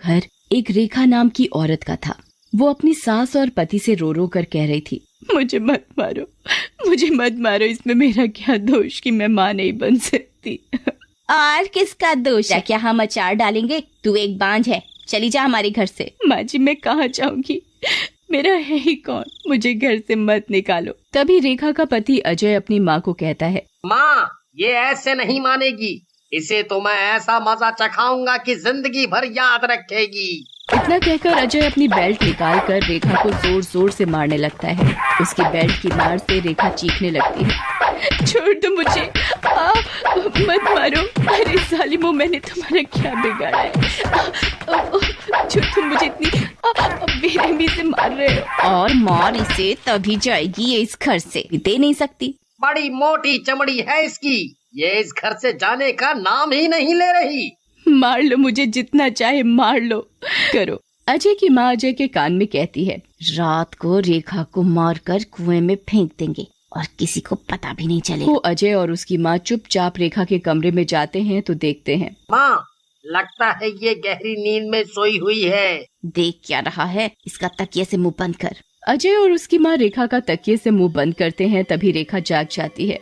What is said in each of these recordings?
घर एक रेखा नाम की औरत का था। वो अपनी सास और पति से रो रो कर कह रही थी, मुझे मत मारो, मुझे मत मारो, इसमें मेरा क्या दोष कि मैं माँ नहीं बन सकती। और किसका दोष है? क्या हम अचार डालेंगे? तू एक बांझ है, चली जा हमारे घर से। माँ जी मैं कहाँ जाऊंगी, मेरा है ही कौन, मुझे घर से मत निकालो। तभी रेखा का पति अजय अपनी माँ को कहता है, माँ ये ऐसे नहीं मानेगी, इसे तो मैं ऐसा मजा चखाऊंगा कि जिंदगी भर याद रखेगी। इतना कहकर अजय अपनी बेल्ट निकाल कर रेखा को जोर जोर से मारने लगता है। उसकी बेल्ट की मार से रेखा चीखने लगती है, छोड़ दो मुझे, मत मारो, अरे सालिमो मैंने तुम्हारा क्या बिगाड़ा है जो तुम मुझे इतनी बेरहमी से मार रहे हो। और मार इसे तभी जाएगी ये इस घर से, दे नहीं सकती। बड़ी मोटी चमड़ी है इसकी, ये इस घर से जाने का नाम ही नहीं ले रही। मार लो मुझे, जितना चाहे मार लो, करो। अजय की माँ अजय के कान में कहती है, रात को रेखा को मारकर कुएं में फेंक देंगे और किसी को पता भी नहीं चलेगा। वो अजय और उसकी माँ चुपचाप रेखा के कमरे में जाते हैं तो देखते हैं, माँ लगता है ये गहरी नींद में सोई हुई है। देख क्या रहा है, इसका तकिए से मुंह बंद कर। अजय और उसकी माँ रेखा का तकिए से मुंह बंद करते हैं। तभी रेखा जाग जाती है,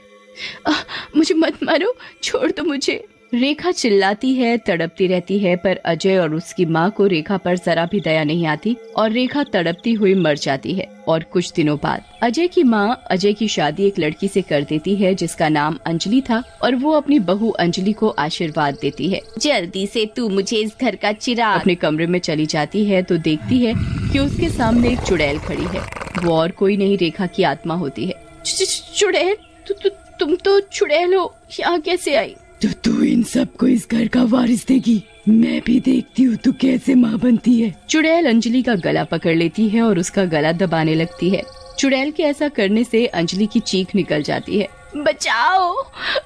मुझे मत मारो, छोड़ दो मुझे। रेखा चिल्लाती है, तड़पती रहती है, पर अजय और उसकी माँ को रेखा पर जरा भी दया नहीं आती और रेखा तड़पती हुई मर जाती है। और कुछ दिनों बाद अजय की माँ अजय की शादी एक लड़की से कर देती है जिसका नाम अंजलि था और वो अपनी बहू अंजलि को आशीर्वाद देती है, जल्दी से तू मुझे इस घर का चिराग। अपने कमरे में चली जाती है तो देखती है कि उसके सामने एक चुड़ैल खड़ी है। वो और कोई नहीं रेखा की आत्मा होती है। चुड़ैल, तुम तो चुड़ैल हो, यहाँ कैसे आई? तो तू इन सबको इस घर का वारिस देगी, मैं भी देखती हूँ तू कैसे माँ बनती है। चुड़ैल अंजलि का गला पकड़ लेती है और उसका गला दबाने लगती है। चुड़ैल के ऐसा करने से अंजलि की चीख निकल जाती है, बचाओ,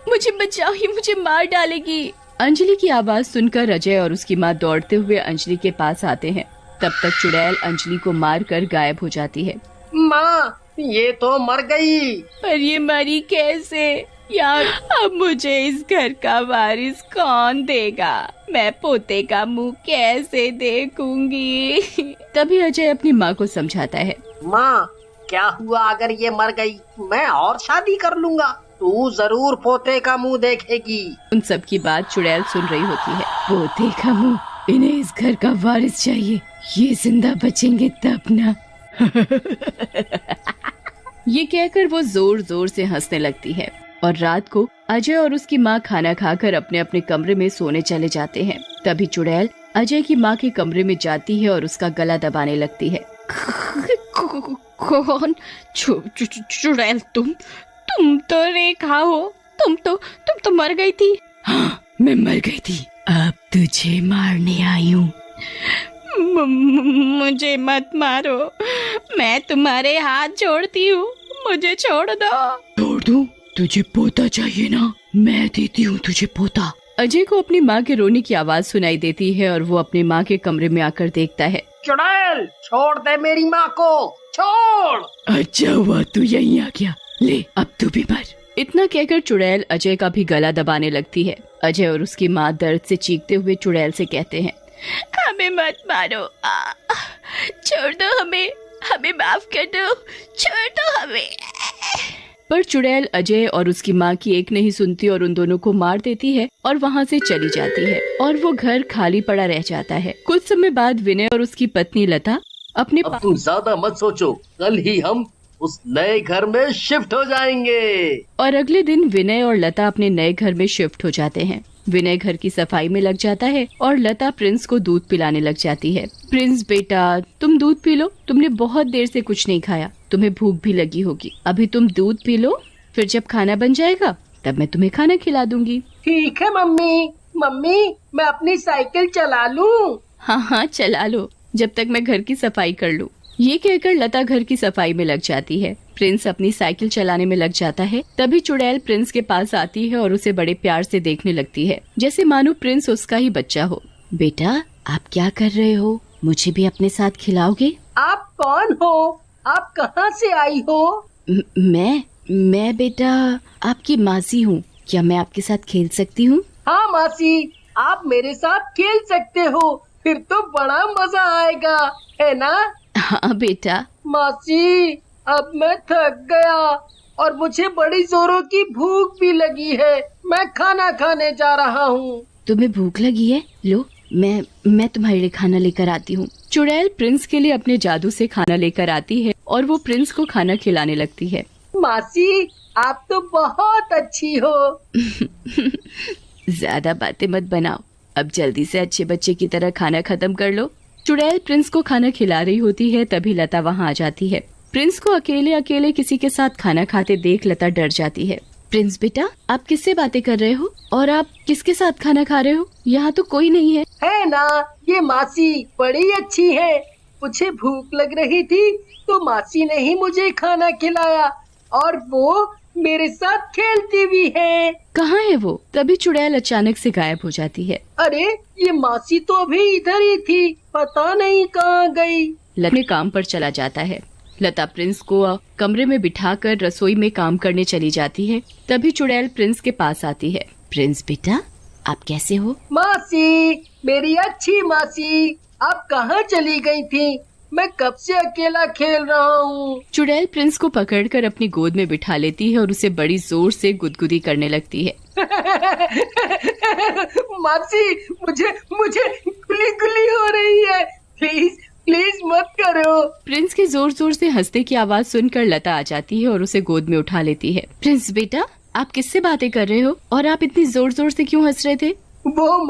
मुझे बचाओ, ये मुझे मार डालेगी। अंजलि की आवाज सुनकर अजय और उसकी माँ दौड़ते हुए अंजलि के पास आते हैं। तब तक चुड़ैल अंजलि को मार कर गायब हो जाती है। माँ ये तो मर गई। पर ये मरी कैसे यार? अब मुझे इस घर का वारिस कौन देगा? मैं पोते का मुंह कैसे देखूंगी? तभी अजय अपनी माँ को समझाता है, माँ क्या हुआ अगर ये मर गई, मैं और शादी कर लूंगा, तू जरूर पोते का मुंह देखेगी। उन सब की बात चुड़ैल सुन रही होती है। पोते का मुंह, इन्हें इस घर का वारिस चाहिए, ये जिंदा बचेंगे तब ना। ये कहकर वो जोर जोर से हंसने लगती है। और रात को अजय और उसकी माँ खाना खाकर अपने अपने कमरे में सोने चले जाते हैं। तभी चुड़ैल अजय की माँ के कमरे में जाती है और उसका गला दबाने लगती है। कौन? चुड़ैल तुम तो रेखा हो, तुम तो मर गई थी। हाँ मैं मर गई थी, अब तुझे मारने आई हूँ। मुझे मत मारो, मैं तुम्हारे हाथ जोड़ती हूँ, मुझे छोड़ दो। छोड़ दूँ? तुझे पोता चाहिए ना, मैं देती हूँ तुझे पोता। अजय को अपनी माँ के रोने की आवाज सुनाई देती है और वो अपनी माँ के कमरे में आकर देखता है। चुड़ैल छोड़ दे मेरी माँ को, छोड़। अच्छा हुआ तू यहीं आ गया, ले अब तू भी मर। इतना कहकर चुड़ैल अजय का भी गला दबाने लगती है। अजय और उसकी माँ दर्द से चीखते हुए चुड़ैल से कहते हैं, हमें मत मारो, छोड़ दो हमें माफ कर दो, छोड़ दो हमें। पर चुड़ैल अजय और उसकी माँ की एक नहीं सुनती और उन दोनों को मार देती है और वहाँ से चली जाती है और वो घर खाली पड़ा रह जाता है। कुछ समय बाद विनय और उसकी पत्नी लता अपने अब तुम ज्यादा मत सोचो, कल ही हम उस नए घर में शिफ्ट हो जाएंगे। और अगले दिन विनय और लता अपने नए घर में शिफ्ट हो जाते हैं। विनय घर की सफाई में लग जाता है और लता प्रिंस को दूध पिलाने लग जाती है। प्रिंस बेटा तुम दूध पी लो, तुमने बहुत देर से कुछ नहीं खाया, तुम्हें भूख भी लगी होगी, अभी तुम दूध पी लो, फिर जब खाना बन जाएगा तब मैं तुम्हें खाना खिला दूंगी। ठीक है मम्मी। मम्मी मैं अपनी साइकिल चला लूं? हाँ चला लो, जब तक मैं घर की सफाई कर लूं। ये कहकर लता घर की सफाई में लग जाती है। प्रिंस अपनी साइकिल चलाने में लग जाता है। तभी चुड़ैल प्रिंस के पास आती है और उसे बड़े प्यार से देखने लगती है, जैसे मानो प्रिंस उसका ही बच्चा हो। बेटा आप क्या कर रहे हो, मुझे भी अपने साथ खिलाओगे? आप कौन हो? आप कहाँ से आई हो? मैं बेटा आपकी मासी हूँ, क्या मैं आपके साथ खेल सकती हूँ? हाँ मासी, आप मेरे साथ खेल सकते हो, फिर तो बड़ा मजा आएगा, है ना? हाँ बेटा। मासी, अब मैं थक गया और मुझे बड़ी जोरों की भूख भी लगी है। मैं खाना खाने जा रहा हूँ। तुम्हें भूख लगी है? लो, मैं तुम्हारे लिए खाना लेकर आती हूँ। चुड़ैल प्रिंस के लिए अपने जादू से खाना लेकर आती है और वो प्रिंस को खाना खिलाने लगती है। मासी, आप तो बहुत अच्छी हो। ज्यादा बातें मत बनाओ, अब जल्दी से अच्छे बच्चे की तरह खाना खत्म कर लो। चुड़ैल प्रिंस को खाना खिला रही होती है, तभी लता वहाँ आ जाती है। प्रिंस को अकेले अकेले किसी के साथ खाना खाते देख लता डर जाती है। प्रिंस बेटा, आप किससे बातें कर रहे हो और आप किसके साथ खाना खा रहे हो? यहाँ तो कोई नहीं है ना, ये मासी बड़ी अच्छी है। मुझे भूख लग रही थी तो मासी ने ही मुझे खाना खिलाया और वो मेरे साथ खेलती भी है। कहाँ है वो? तभी चुड़ैल अचानक से गायब हो जाती है। अरे, ये मासी तो अभी इधर ही थी, पता नहीं कहाँ गई। लता अपने काम पर चला जाता है। लता प्रिंस को कमरे में बिठाकर रसोई में काम करने चली जाती है। तभी चुड़ैल प्रिंस के पास आती है। प्रिंस बेटा, आप कैसे हो? मासी, मेरी अच्छी मासी, आप कहाँ चली गई थी? मैं कब से अकेला खेल रहा हूँ। चुड़ैल प्रिंस को पकड़कर अपनी गोद में बिठा लेती है और उसे बड़ी जोर से गुदगुदी करने लगती है। मासी, मुझे गुली गुली हो रही है। प्लीज प्लीज मत करो। प्रिंस के जोर जोर से हंसने की आवाज सुनकर लता आ जाती है और उसे गोद में उठा लेती है। प्रिंस बेटा, आप किससे बातें कर रहे हो और आप इतनी जोर जोर से क्यों हंस रहे थे? वो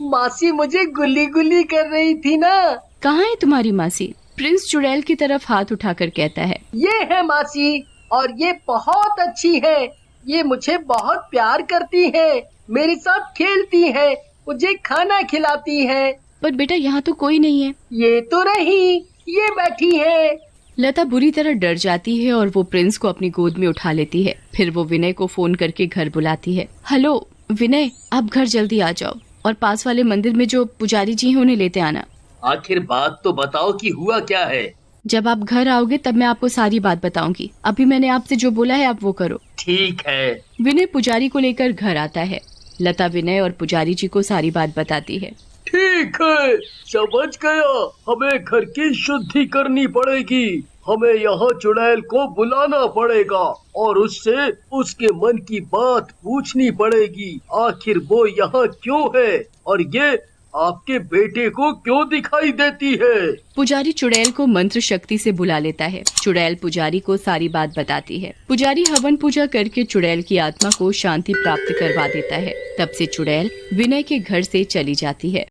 मासी मुझे गुली गुली कर रही थी ना। कहाँ है तुम्हारी मासी? प्रिंस चुड़ैल की तरफ हाथ उठाकर कहता है। ये है मासी, और ये बहुत अच्छी है। ये मुझे बहुत प्यार करती है, मेरे साथ खेलती है, मुझे खाना खिलाती है। पर बेटा, यहाँ तो कोई नहीं है। ये तो रही, ये बैठी है। लता बुरी तरह डर जाती है और वो प्रिंस को अपनी गोद में उठा लेती है। फिर वो विनय को फोन करके घर बुलाती है। हेलो विनय, आप घर जल्दी आ जाओ और पास वाले मंदिर में जो पुजारी जी हैं उन्हें लेते आना। आखिर बात तो बताओ कि हुआ क्या है? जब आप घर आओगे तब मैं आपको सारी बात बताऊंगी। अभी मैंने आपसे जो बोला है आप वो करो। ठीक है। विनय पुजारी को लेकर घर आता है। लता विनय और पुजारी जी को सारी बात बताती है। ठीक है, समझ गया। हमें घर की शुद्धि करनी पड़ेगी। हमें यहाँ चुड़ैल को बुलाना पड़ेगा और उससे उसके मन की बात पूछनी पड़ेगी। आखिर वो यहाँ क्यों है और ये आपके बेटे को क्यों दिखाई देती है? पुजारी चुड़ैल को मंत्र शक्ति से बुला लेता है। चुड़ैल पुजारी को सारी बात बताती है। पुजारी हवन पूजा करके चुड़ैल की आत्मा को शांति प्राप्त करवा देता है। तब से चुड़ैल विनय के घर से चली जाती है।